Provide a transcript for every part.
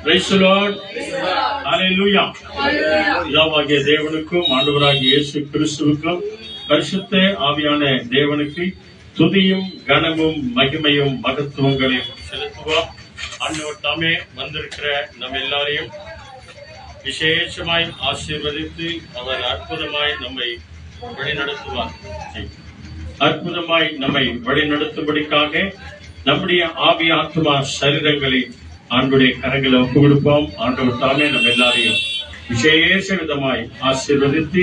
Praise the Lord. Hallelujah. பிதாவாகிய தேவனுக்கும் ஆண்டவராகிய இயேசு கிறிஸ்துவுக்கும் பரிசுத்த ஆவியான தேவனுக்கு துதியும் கனமும் மகிமையும் மகத்துவங்களையும் செலுத்துவோம். ஆண்டவர் தாமே வந்திருக்கிற நம்ம எல்லாரையும் விசேஷமாய் ஆசீர்வதித்து அவர் அற்புதமாய் நம்மை வழிநடத்துவார். அற்புதமாய் நம்மை வழிநடத்தும்படிக்காக நம்முடைய ஆவி ஆத்மா சரீரங்களை ஆண்டுடைய கரங்களை ஒப்பு கொடுப்போம். ஆண்டவர் தாமே நம்ம எல்லாரையும் விசேஷ விதமாய் ஆசீர்வதித்து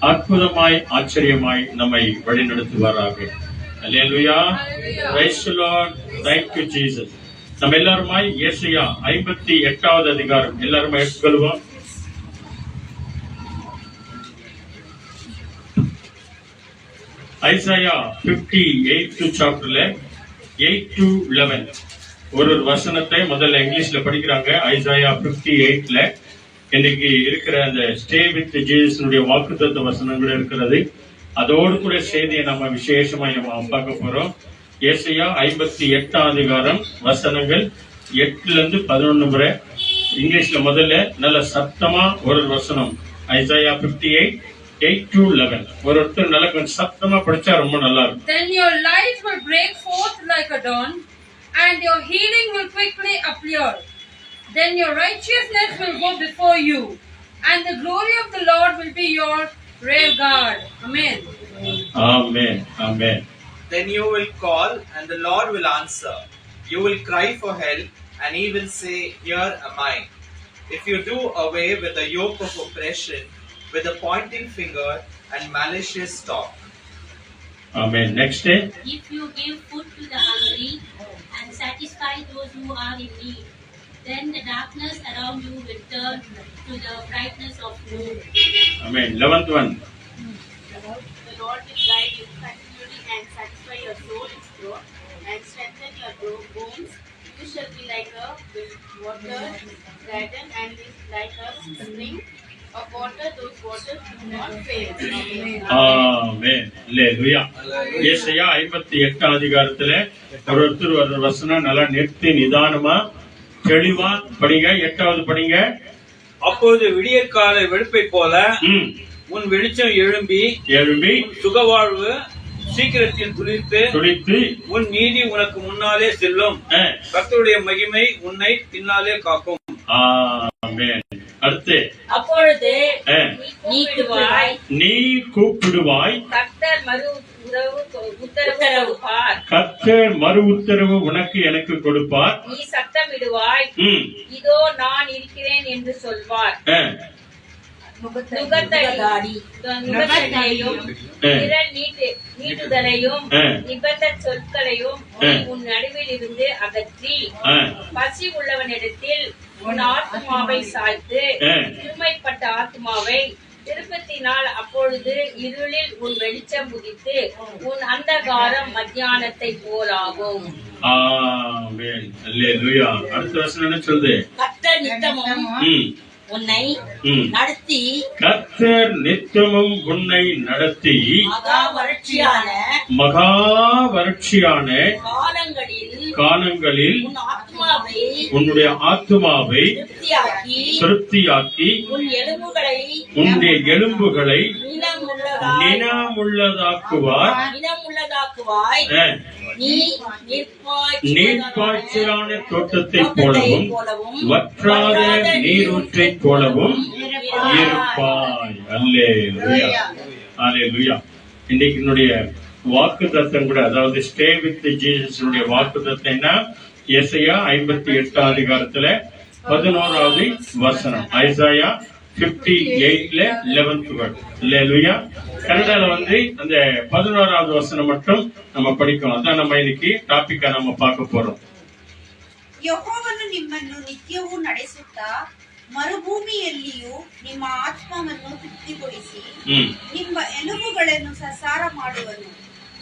அற்புதமாய் ஆச்சரியமாய் நம்மை வழிநடத்துவாராக. Hallelujah. Praise the Lord. Thank you Jesus. நம்ம எல்லாருமாய் ஏசாயா 58வது அதிகாரம் எல்லாருமே எடுத்துக்கொள்வோம். ஐசாயா 58 சாப்டர்ல 8 to 11 ஒரு வசனத்தை முதல்ல இங்கிலீஷ்ல படிக்கிறாங்க. ஐசாயா 58ல இன்னைக்கு இருக்கிற அந்த ஸ்டே வித் ஜீசஸுடைய வாக்குத்தத்த வசனங்கள் இருக்கிறது. அதோடு கூட செய்தியை நம்ம விசேஷமா நம்ம பார்க்க போறோம். ஏசாயா 58 அதிகாரம் வசனங்கள் 8 to 11 வரை இங்கிலீஷ்ல முதல்ல நல்ல சத்தமா ஒரு வசனம். ஐசாயா 58 8 to 11 ஒருத்தர் நல்ல கொஞ்சம் சத்தமா படிச்சா ரொம்ப நல்லா இருக்கும். Then your light will break forth like a dawn, and your healing will quickly appear. Then your righteousness will go before you, and the glory of the Lord will be your rear guard. Amen. Amen. Amen. Then you will call, and the Lord will answer. You will cry for help, and He will say, "Here am I." If you do away with the yoke of oppression, with a pointing finger and malicious talk. Amen. Next day. If you give food to the hungry and satisfy those who are in need, then the darkness around you will turn to the brightness of noon. Amen. 11th one. The Lord will guide you continually and satisfy your soul's growth and strengthen your bones. You shall be like a watered garden and like a spring of water. Those waters do not fail. Amen. Hallelujah. ஏசாயா 58 அதிகாரத்துல ஒருத்தர் ஒரு வசனம் நல்லா நிறுத்தி நிதானமா தெளிவா படிங்க. 8வது படிங்க. அப்போது விடியற்கால வெளுப்பை போல உன் வெளிச்சம் எழும்பி சுகவாழ்வு சீக்கிரத்தில் துளித்து உன் நீதி உனக்கு முன்னாலே செல்லும். கர்த்தருடைய மகிமை உன்னை பின்னாலே காக்கும். ஆமென். அடுத்து அப்பொழுது நீ கூப்பிடுவாய், கர்த்தர் மறு உத்தரவு உனக்கு எனக்கு கொடுப்பார். நீ சத்தமிடுவாய், இதோ நான் இருக்கிறேன் என்று சொல்வார். நீட்டுதலையும் நிபந்த சொற்களையும் உன் நடுவில் இருந்து அகற்றி பசி உள்ளவனிடத்தில் உன் ஆத்மாவை சாய்த்து இருமைப்பட்ட ஆத்மாவை திருப்பத்தினால் அடுத்த உன் வெளிச்சம் உதித்து உன் அந்தகாரம் மத்தியானத்தை போலாகும். அடுத்த வசனம் என்ன சொல்லுது? கர்த்தர் நித்தமும் உன்னை நடத்தி மகா வறட்சியான காலங்களில் உன்னுடைய ஆத்துமாவை திருப்தியாக்கி உன்னுடைய எலும்புகளை நினமுள்ளதாக்குவார். நீர்ப்பாய்ச்சலான தோட்டத்தை போலவும் வற்றாத நீரூற்றை போலவும் இருப்பாய். அல்லேலூயா. அல்லேலூயா. இன்னைக்கு என்னுடைய வாக்கு தத்தம் கூட, அதாவது ஸ்டே வித் ஜீசஸ் வாக்கு தத்தம்னா ஏசாயா 58 அதிகாரத்துல 11வது வசனம். Isaiah 58ல 11th word. அல்லேலூயா. கன்னடால அந்த 11வது வசனம் மட்டும் நம்ம படிக்கணும். அதான் நம்ம இன்னைக்கு ಟಾಪಿಕ್ நம்ம பார்க்க போறோம். ಯೆಹೋವನು ನಿಮ್ಮನ್ನು ನಿತ್ಯವೂ ನಡೆಸುತ್ತಾ ಮರುಭೂಮಿಯಲ್ಲಿಯೂ ನಿಮ್ಮ ಆತ್ಮವನ್ನು ತೃಪ್ತಿಗೊಳಿಸಿ ನಿಮ್ಮ ಎಲುಬುಗಳನ್ನು ಸಸಾರ ಮಾಡುವನು.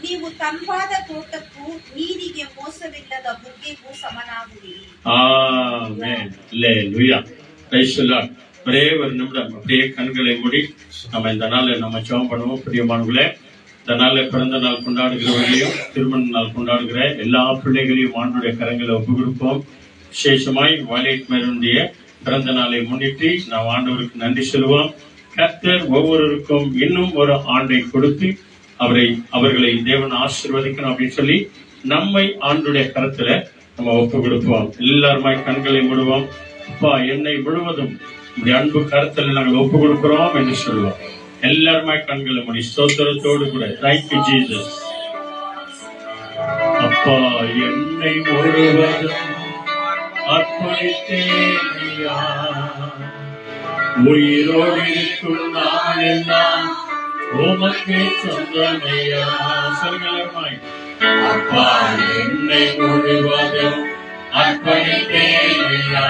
ನೀವು ತಂಪಾದ ತೋಟಕ್ಕೂ ನೀರಿಗೆ ಮೋಸವಿಲ್ಲದ ಬುಗ್ಗೆಗೂ ಸಮನಾಗುವಿರಿ. Amen. Hallelujah. Praise the Lord. ஒரே ஒரு நிமிடம் அப்படியே கண்களை மூடி நம்ம இந்த நாள் நம்ம ஜெபம் பண்ணுவோம். பிரியமானவர்களே, இந்த நாள்ல பிறந்த நாள் கொண்டாடுகிறவர்களையும் திருமண நாள் கொண்டாடுகிற எல்லா பிள்ளைகளையும் ஆண்டவருடைய கரங்களை ஒப்பு கொடுப்போம். விசேஷமாய் வாலியட்மருடைய பிறந்த நாளை முன்னிட்டு நாம் ஆண்டவருக்கு நன்றி சொல்லுவோம். கர்த்தர் ஒவ்வொருவருக்கும் இன்னும் ஒரு ஆண்டை கொடுத்து அவர்களை தேவன் ஆசீர்வதிக்கணும் அப்படின்னு சொல்லி நம்மை ஆண்டுடைய கருத்துல நம்ம ஒப்பு கொடுப்போம். எல்லாருமாய் கண்களை மூடுவோம். அப்பா, என்னை முழுவதும் உடைய அன்பு கருத்துல நாங்கள் ஒப்பு கொடுக்கிறோம் என்று சொல்லுவோம். எல்லாருமாய் கண்களை மூடி ஸ்தோத்திரத்தோடு கூட தேங்க்யூ ஜீசஸ். அப்பா, என்னை முழுவதும் அர்ப்பணித்தேனையா, உயிரோடு இருக்கும் நாளெல்லாம் உமக்கே சொந்தமையா. சொல்லுங்கள். அப்பா, என்னை முழுவதும் அர்ப்பணித்தேனையா,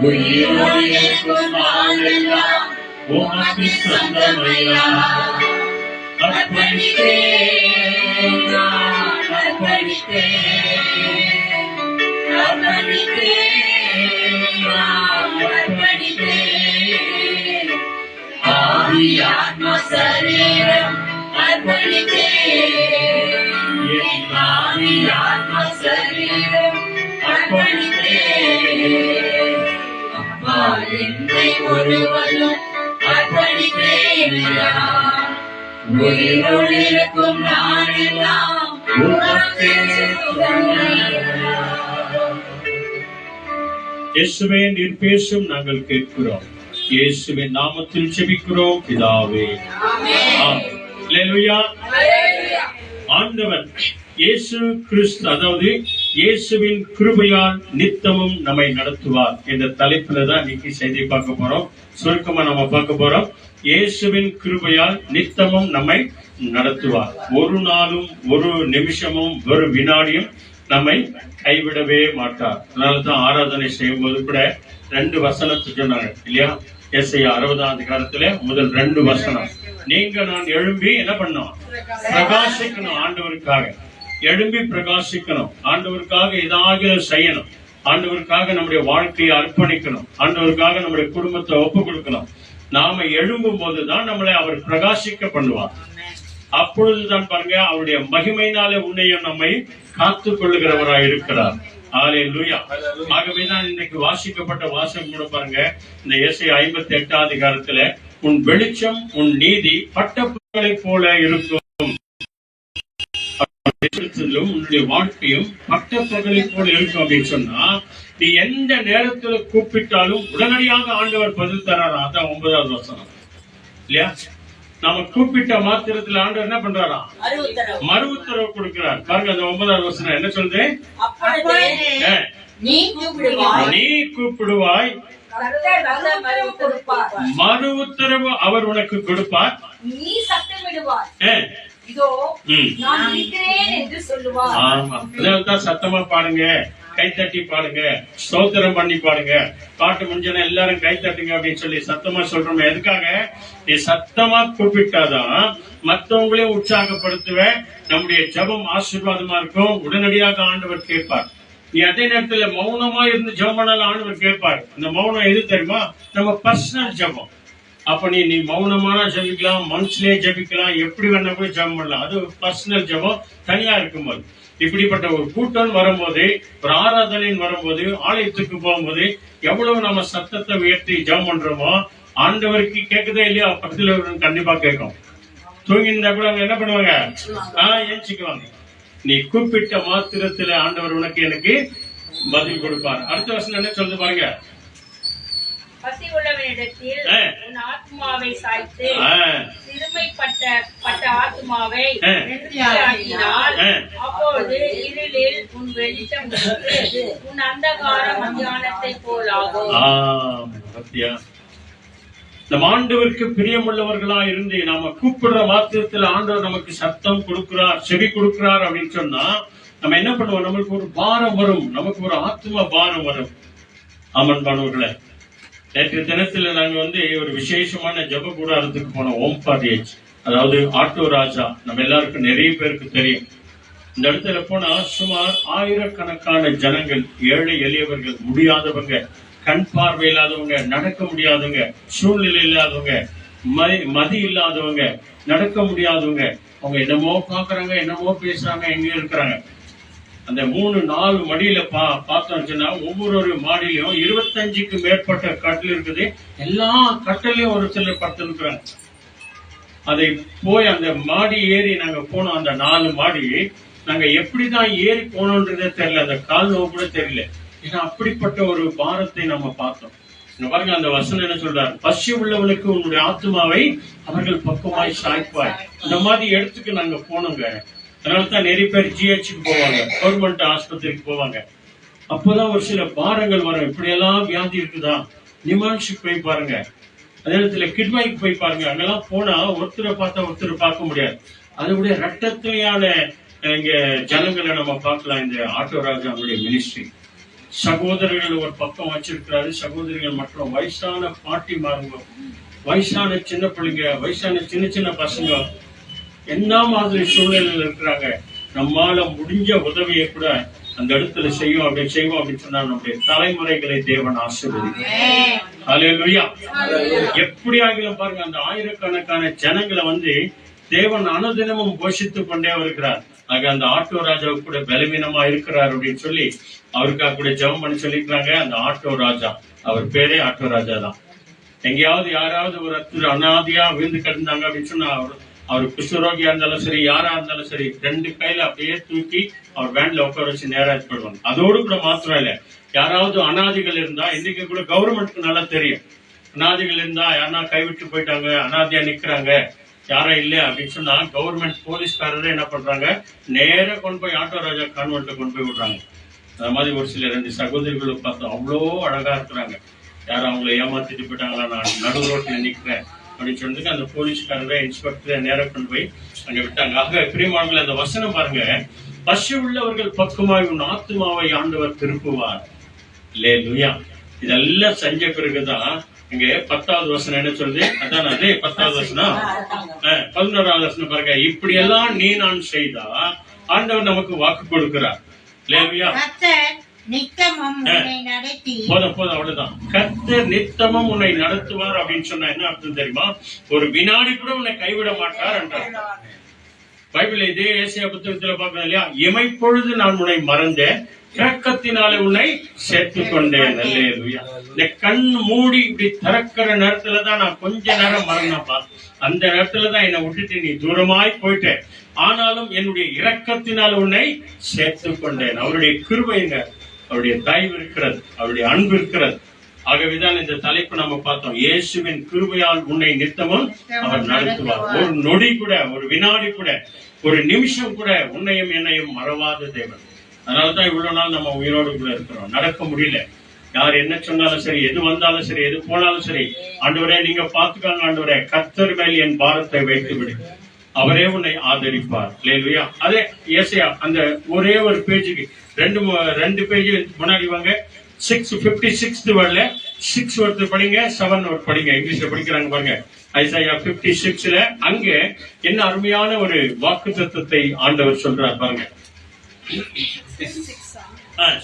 உயிரோடு இருக்கும் நாளெல்லாம் உமக்கு சொந்தமையா. அர்ப்பணித்தேன், ஆவி ஆத்மா சரீரம் அர்ப்பணித்தேன், ஆவி ஆத்மா சரீரம் அர்ப்பணித்தேன். அப்பா, என்னை முழுவதும் அர்ப்பணித்தேனையா, உயிரோடு இருக்கும் நாளெல்லாம் உமக்கே சொந்தமையா. இயேசுவே, நீர் பேசும், நாங்கள் கேட்கிறோம். இயேசுவின் நாமத்தில் ஜெபிக்கிறோம் பிதாவே. அல்லேலூயா. ஆண்டவர் இயேசு கிறிஸ்து, அதாவது இயேசுவின் கிருபையால் நித்தமும் நம்மை நடத்துவார் என்ற தலைப்புல தான் இன்னைக்கு செய்தி பார்க்க போறோம். சுருக்கமா நம்ம பார்க்க போறோம். இயேசுவின் கிருபையால் நித்தமும் நம்மை நடத்துவார். ஒரு நாளும், ஒரு நிமிஷமும், ஒரு வினாடியும் நம்மை கைவிடவே மாட்டார். அதனாலதான் ஆராதனை செய்யும் போது கூட 2 வசனத்தை சொன்னாங்க இல்லையா? ஏசாயா 60ஆம் அதிகாரத்துல முதல் 2 வசனம். நீங்க நான் எழும்பி என்ன பண்ணோம்? பிரகாசிக்கணும். ஆண்டவருக்காக எழும்பி பிரகாசிக்கணும். ஆண்டவருக்காக ஏதாவது செய்யணும். ஆண்டவருக்காக நம்முடைய வாழ்க்கையை அர்ப்பணிக்கணும். ஆண்டவருக்காக நம்முடைய குடும்பத்தை ஒப்பு கொடுக்கணும். நாம எழும்பும் போதுதான் நம்மளை அவர் பிரகாசிக்க பண்ணுவார். அப்பொழுதுதான் பாருங்க, அவருடைய மகிமையினாலே உன்னையும் நம்மை காத்துக் கொள்ளுகிறவராய் இருக்கிறார். அல்லேலூயா. ஆகவேதான் இன்னைக்கு வாசிக்கப்பட்ட வாசகம் கூட பாருங்க, இந்த ஏசாயா 58ஆம் அதிகாரத்துல உன் வெளிச்சம், உன் நீதி பட்டப்பகலை போல இருக்கும். உன்னுடைய வாழ்க்கையும் பட்டப்பகலை போல இருக்கும் அப்படின்னு சொன்னா, நீ எந்த நேரத்துல கூப்பிட்டாலும் உடனடியாக ஆண்டவர் பதில் தராரா. அதான் 9வது வசனம் இல்லையா? நாம கூப்பிட்ட மாத்திரத்துல ஆண்டவர் என்ன பண்றாரா? மறு உத்தரவு கொடுக்கிறார். பாருங்க, அந்த 9வது வசனம் என்ன சொல்லுது? நீ கூப்பிடுவாய், மறு உத்தரவு அவர் உனக்கு கொடுப்பார். நீ சத்தமிடுவாய், இதோ நான் இருக்கிறேன் என்று சொல்லுவார். ஆமா, அதனால்தான் சத்தமா பாடுங்க, கைத்தட்டி பாடுங்க, ஸ்தோத்திரம் பண்ணி பாடுங்க. பாட்டு முடிஞ்சனா எல்லாரும் கைத்தட்டுங்க அப்படின்னு சொல்லி சத்தமா சொல்றோம். எதுக்காக? நீ சத்தமா கூப்பிட்டாதான் மற்றவங்களையும் உற்சாகப்படுத்துவேன். நம்முடைய ஜெபம் ஆசீர்வாதமா இருக்கும். உடனடியாக ஆண்டவர் கேட்பார். நீ அதே நேரத்துல மௌனமா இருந்து ஜெபம் பண்ணாலும் ஆண்டவர் கேட்பார். இந்த மௌனம் எது தெரியுமா? நம்ம பர்சனல் ஜெபம். அப்ப நீ மௌனமான ஜெபிக்கலாம், மனசுலயே ஜெபிக்கலாம், எப்படி வேணா போய் ஜெபம் பண்ணலாம். அது பர்சனல் ஜெபம், தனியா இருக்கும்போது. இப்படிப்பட்ட ஒரு கூட்டம் வரும்போது, ஒரு ஆராதனைன்னு வரும்போது, ஆலயத்துக்கு போகும்போது எவ்வளவு நம்ம சத்தத்தை உயர்த்தி ஜெபம் பண்றோமோ ஆண்டவருக்கு கேட்குதே இல்லையா? பக்கத்துல கண்டிப்பா கேட்கும். தூங்கி இருந்தா கூட அவங்க என்ன பண்ணுவாங்க? ஏஞ்சிக்குவாங்க. நீ கூப்பிட்ட மாத்திரத்துல ஆண்டவர் உனக்கு எனக்கு பதில் கொடுப்பார். அடுத்த வசனம் என்ன சொல்லுது பாருங்க. பசி உள்ளவனிடத்தில் உன் ஆத்மாவை சாய்த்து சிறுமைப்பட்ட ஆத்மாவை நிறுத்தியாக்கினால் அப்பொழுது இருளில் உன் வெளிச்சம் உன் அந்தகாரம் மத்தியானத்தை போலாகும். நம்ம ஆண்டவருக்கு பிரியமுள்ளவர்களா இருந்து நாம கூப்பிடுற மாத்திரத்துல ஆண்டவர் நமக்கு சத்தம் கொடுக்கிறார், செவி கொடுக்கிறார் அப்படின்னு சொன்னா நம்ம என்ன பண்ணுவோம்? நம்மளுக்கு ஒரு பாரம் வரும், நமக்கு ஒரு ஆத்ம பாரம் வரும். அமன்பானவர்களே, நேற்று தினத்துல நாங்க ஒரு விசேஷமான ஜப கூடாரத்துக்கு போனோம். ஓம்பாடியேஜ், அதாவது ஆட்டோ ராஜா, நம்ம எல்லாருக்கும் நிறைய பேருக்கு தெரியும். இந்த இடத்துல போனா சுமார் 1000கணக்கான ஜனங்கள், ஏழை எளியவர்கள், முடியாதவங்க, கண் பார்வை இல்லாதவங்க, நடக்க முடியாதவங்க, சூழ்நிலை இல்லாதவங்க, மதி இல்லாதவங்க, நடக்க முடியாதவங்க, அவங்க என்னமோ பாக்குறாங்க, என்னமோ பேசுறாங்க, எங்க இருக்கிறாங்க. அந்த 3-4 மடியில பார்த்தோம்னு சொன்னா ஒவ்வொரு மாடியிலும் 25க்கு மேற்பட்ட கட்டில் இருக்குது. எல்லா கட்டிலையும் ஒரு சிலர் படுத்திருக்கிறாங்க. அதை போய் அந்த மாடி ஏறி நாங்க போனோம். அந்த 4 மாடி நாங்க எப்படிதான் ஏறி போனோன்றதே தெரியல. அந்த கால் நோவு கூட தெரியல. ஏன்னா அப்படிப்பட்ட ஒரு பாரத்தை நம்ம பார்த்தோம். பாருங்க, அந்த வசனம் என்ன சொல்றாரு? பசி உள்ளவனுக்கு உன்னுடைய ஆத்மாவை அவர்கள் பக்கமாய் சாய்ப்பாய். இந்த மாதிரி இடத்துக்கு நாங்க போனோங்க. அதனாலதான் நிறைய பேர் ஜிஹெச்சுக்கு போவாங்க, கவர்மெண்ட் ஆஸ்பத்திரிக்கு போவாங்க. அப்போதான் ஒரு சில பாரங்கள் வரும். இப்படி எல்லாம் வியாதி இருக்குதா? நிமான்ஷுக்கு போய் பாருங்க, அதே இடத்துல கிட்வாய்க்கு போய் பாருங்க. அங்கெல்லாம் போனா ஒருத்தரை பார்த்தா ஒருத்தர் பார்க்க முடியாது. அதனுடைய ரத்தத்திலேயான இங்க ஜனங்களை நம்ம பார்க்கலாம். இந்த ஆட்டோ ராஜாவுடைய மினிஸ்ட்ரி சகோதரர்கள் ஒரு பக்கம் வச்சிருக்கிறாரு. சகோதரிகள் மற்றும் வயசான பாட்டிமாருங்க, வயசான சின்ன பிள்ளைங்க, வயசான சின்ன பசங்க என்ன மாதிரி சூழ்நிலையில் இருக்கிறாங்க. நம்மால முடிஞ்ச உதவியை கூட அந்த இடத்துல செய்யும் அப்படின்னு சொன்னா நம்முடைய தலைமுறைகளை தேவன் ஆசீர்வதிக்கிறார். ஹல்லேலூயா. எப்படி ஆகிலும் பாருங்க, அந்த ஆயிரக்கணக்கான ஜனங்களை தேவன் அனுதினமும் போஷித்துக் கொண்டே வருகிறார். ஆக அந்த ஆட்டோ ராஜாவுக்கு கூட பலவீனமா இருக்கிறார் அப்படின்னு சொல்லி அவருக்காக கூட ஜெபம் பண்ணி சொல்லிக்கிறாங்க. அந்த ஆட்டோ ராஜா, அவர் பேரே ஆட்டோ ராஜா தான். எங்கேயாவது யாராவது ஒரு அனாதியா விழுந்து கிடந்தாங்க அப்படின்னு சொன்னா அவர் குஷ்டரோகியா இருந்தாலும் சரி, யாரா இருந்தாலும் சரி, 2 கையில அப்படியே தூக்கி அவர் வேன்ல உட்கார வச்சு நேரா போடுவாங்க. அதோடு கூட மாத்திரம் இல்ல, யாராவது அனாதிகள் இருந்தா, இன்னைக்கு கூட கவர்மெண்ட்க்கு நல்லா தெரியும், அனாதிகள் இருந்தா யாரா கைவிட்டு போயிட்டாங்க, அனாதியா நிக்கிறாங்க, யாரும் இல்ல அப்படின்னு சொன்னா கவர்மெண்ட் போலீஸ்காரரே என்ன பண்றாங்க, நேர கொண்டு போய் ஆட்டோ ராஜா கான்வென்ட்ல கொண்டு போய் விடுறாங்க. அந்த மாதிரி ஒரு சில 2 சகோதரிகளும் பார்த்தோம், அவ்வளோ அழகா இருக்கிறாங்க. யாரும் அவங்களை ஏமாத்திட்டு போயிட்டாங்களா, நான் நடு ரோட்ல நிக்கிறேன் அப்படின்னு சொல்லிட்டு அந்த போலீஸ்காரரை இன்ஸ்பெக்டரை நேரம் கொண்டு போய் அங்க விட்டாங்க. ஆக பிரியமானவர்களே, அந்த வசனம் பாருங்க, பசி உள்ளவர்கள் பக்கமாய் உன் ஆத்மாவை ஆண்டவர் திருப்புவார். அல்லேலூயா. இதெல்லாம் செஞ்ச பிறகுதான் இங்க 10வது வசனம் என்ன சொல்லுது? அதான் அது 10வது வசனம். 11வது வசனம் பாருங்க, இப்படி எல்லாம் நீ நான் செய்தா ஆண்டவர் நமக்கு வாக்கு கொடுக்கிறார். அல்லேலூயா. போதும் அவ்வளவுதான். கர்த்தர் நித்தமும் உன்னை நடத்துவார் அப்படின்னு சொன்னா என்ன அர்த்தம் தெரியுமா? ஒரு வினாடி கூட உன்னை கைவிட மாட்டார் என்றார். பைபிள் இதே ஏசாயா புத்தகத்துல பார்க்கணும் இல்லையா? இமைப்பொழுது நான் உன்னை மறந்தேன், இரக்கத்தினாலே உன்னை சேர்த்துக் கொண்டேன். அல்லேலூயா. இந்த கண் மூடி இப்படி திறக்கிற நேரத்துலதான் நான் கொஞ்ச நேரம் மறந்தப்பா, அந்த நேரத்துலதான் என்னை விட்டுட்டு நீ தூரமாய் போயிட்ட, ஆனாலும் என்னுடைய இரக்கத்தினால் உன்னை சேர்த்துக் கொண்டேன். அவருடைய கிருபைங்க, அவருடைய தயவு இருக்கிறது, அவருடைய அன்பு இருக்கிறது. ஆகவேதான் இந்த தலைப்பு நம்ம பார்த்தோம், இயேசுவின் கிருபையால் உன்னை நித்தமும் அவர் நடத்துவார். ஒரு நொடி கூட, ஒரு வினாடி கூட, ஒரு நிமிஷம் கூட உன்னையும் என்னையும் மறவாத தேவன். அதனாலதான் இவ்வளவு நாள் நம்ம உயிரோடு கூட இருக்கிறோம். நடக்க முடியல, யார் என்ன சொன்னாலும் சரி, எது வந்தாலும் சரி, எது போனாலும் சரி, ஆண்டவரே நீங்க பாத்துக்காங்க, ஆண்டவரே கர்த்தர் மேல் என் பாரத்தை வைத்து விடு, அவரே உன்னை ஆதரிப்பார். அல்லேலூயா. அதே ஏசாயா அந்த ஒரே ஒரு பேஜுக்கு 2 பேஜ் முன்னாடி வாங்க. 656 வரல 6 ஒருத்தர் படிங்க, 7 ஒரு படிங்க. இங்கிலீஷ்ல படிக்கிறாங்க பாருங்க. ஐசாயா 56ல அங்க என்ன அருமையான ஒரு வாக்குத்தத்தத்தை ஆண்டவர் சொல்றார் பாருங்க.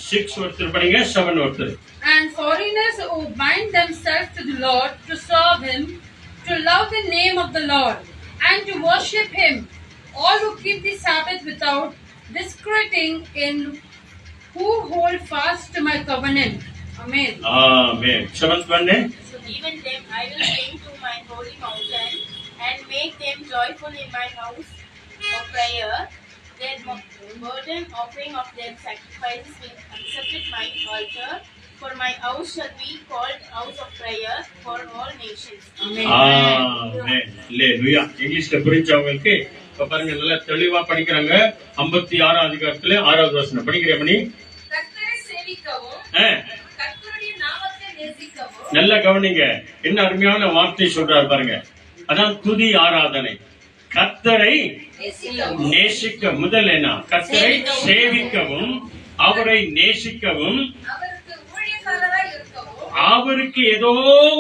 6 ஒருத்தர் படிங்க, 7 ஒருத்தர். And foreigners who bind themselves to the Lord to serve him, to love the name of the Lord and to worship him, all who keep the Sabbath without discreting in, who hold fast to my covenant. Amen. Amen. 7th one. Even them I will bring to my holy mountain and make them joyful in my house of prayer. Their burden offering of their sacrifices will accept at my altar. For my house shall be called house of prayer for all nations. Amen. Amen. Hallelujah. இங்கிலீஷ்ல புரிஞ்சவங்களுக்கு இப்ப பாருங்க, நல்லா தெளிவா படிக்கிறாங்க. 56 அதிகாரத்துல 6வது வசனம் படிக்கிறேன் மணி. கர்த்தரை சேவிக்கவும், கர்த்தருடைய நாமத்தை நேசிக்கவும். நல்லா கவனிங்க, என்ன அருமையான வார்த்தை சொல்றாரு பாருங்க. அதான் துதி ஆராதனை. கர்த்தரை நேசிக்க, முதல் என்ன? கர்த்தரை சேவிக்கவும், அவரை நேசிக்கவும், அவருக்கு ஏதோ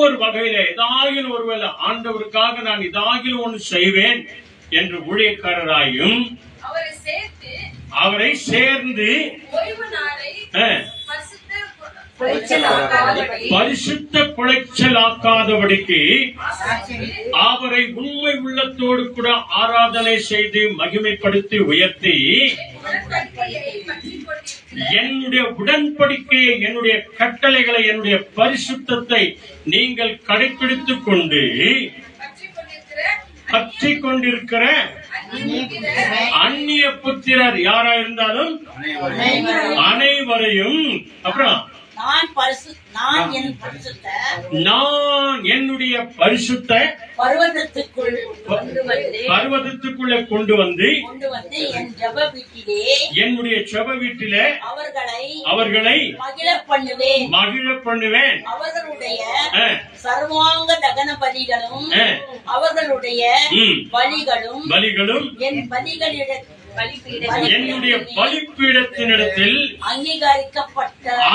ஒரு வகையில ஏதாகிலும் ஒருவேளை ஆண்டவருக்காக நான் இதாகிலும் ஒன்று செய்வேன் என்று ஊழியக்காரராயும் அவரை சேர்ந்து பரிசுத்த குலைச்சலாக்காதபடிக்கு அவரை உண்மை உள்ளத்தோடு கூட ஆராதனை செய்து மகிமைப்படுத்தி உயர்த்தி என்னுடைய உடன்படிக்கையை, என்னுடைய கட்டளைகளை, என்னுடைய பரிசுத்தத்தை நீங்கள் கடைபிடித்துக் கொண்டு பற்றி கொண்டிருக்கிற அந்நிய புத்திரர் யாரா இருந்தாலும் அனைவரையும், அப்புறம் நான் என்னுடைய பரிசுத்த பர்வதத்துக்குள்ளே கொண்டு வந்து என்னுடைய ஜெப வீட்டிலே அவர்களை மகிழ பண்ணுவேன். அவர்களுடைய சர்வாங்க தகன பலிகளும் அவர்களுடைய பலிகளும் என் என்னுடைய பலிப்பீடத்தினிடத்தில்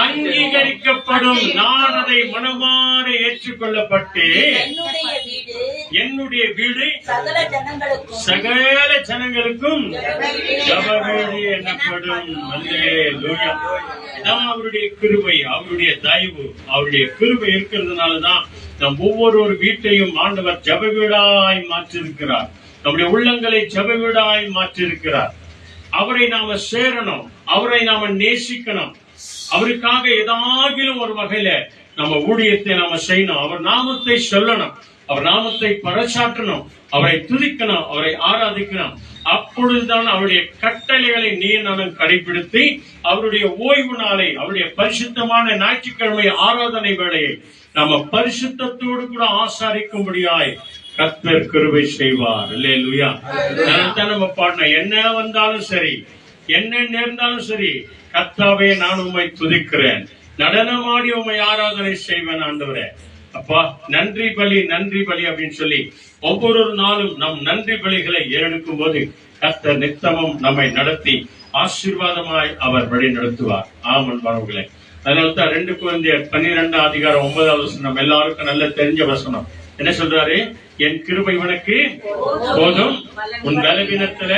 அங்கீகரிக்கப்படும். நான் அதை மனமாற ஏற்றுக்கொள்ளப்பட்டு என்னுடைய வீடு சகல ஜனங்களுக்கும் ஜெப வீடு எனப்படும். அல்லேலூயா. இதான் அவருடைய கிருபை, அவருடைய தயவு, அவருடைய கிருபை இருக்கிறதுனாலதான் நம் ஒவ்வொரு வீட்டையும் ஆண்டவர் ஜெப வீடாய் மாற்றிருக்கிறார். நம்முடைய உள்ளங்களை ஜெப வீடாய் மாற்றிருக்கிறார். அவரை நாம சேரணும், அவரை நாம நேசிக்கணும், அவருக்காக ஏதாகிலும் ஒரு வகையில நம்ம ஊழியத்தை நாம செய்யணும், அவர் நாமத்தை சொல்லணும், அவர் நாமத்தை பறைசாற்றணும், அவரை துதிக்கணும், அவரை ஆராதிக்கணும். அப்பொழுதுதான் அவருடைய கட்டளைகளை நீ நானும் கடைபிடித்து அவருடைய ஓய்வு நாளை, அவருடைய பரிசுத்தமான ஞாயிற்றுக்கிழமை ஆராதனை வேளையை நம்ம பரிசுத்தத்தோடு கூட ஆசாரிக்கும்படியாய் கர்த்தர் கிருபை செய்வார். அல்லேலூயா. அதனால்தான் நம்ம பாடணும், என்ன வந்தாலும் சரி, என்ன நேர்ந்தாலும் சரி, கர்த்தாவே நான் உம்மை துதிக்கிறேன், நடனமாடி உம்மை ஆராதனை செய்வேன் ஆண்டவரே. அப்பா நன்றி பலி அப்படின்னு சொல்லி ஒவ்வொரு நாளும் நம் நன்றி பலிகளை ஏறெடுக்கும் போது கர்த்தர் நித்தமும் நம்மை நடத்தி ஆசீர்வாதமாய் அவர் வழி நடத்துவார். ஆமன் வரவுகளே. அதனால்தான் 2 Corinthians 12:9 நம்ம எல்லாருக்கும் நல்ல தெரிஞ்ச வசனம். என்ன சொல்றாரு? என் கிருபை உனக்கு போதும், உன் பலவீனத்தில